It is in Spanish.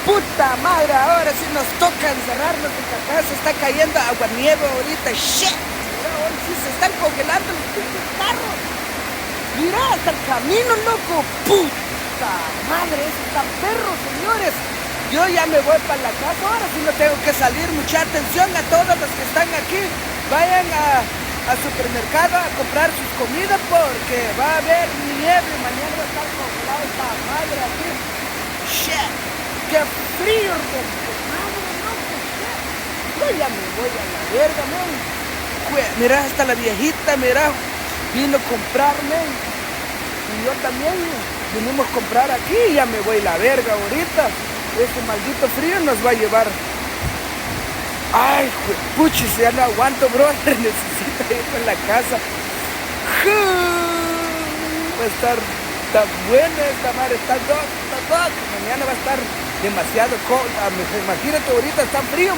Puta madre, ahora sí nos toca encerrarnos en la casa, está cayendo agua nieve ahorita, shit. Mira, hoy sí se están congelando los pinches carros. Mira, hasta el camino, loco. Puta madre, eso está perro, señores. Yo ya me voy para la casa, ahora sí no tengo que salir. Mucha atención a todos los que están aquí. Vayan al supermercado a comprar sus comidas porque va a haber nieve. Mañana va a estar congelada esta madre aquí. Shit. ¡Qué frío, madre, loco! Yo ya me voy a la verga, man. Mira, hasta la viejita, mira, vino a comprarme. Y yo también vinimos a comprar aquí y ya me voy a la verga ahorita. Este maldito frío nos va a llevar. Ay, puchis, ya no aguanto, brother. Necesito ir a la casa. Va a estar tan buena esta madre, está dog. Mañana va a estar demasiado cold. Imagínate, ahorita está frío.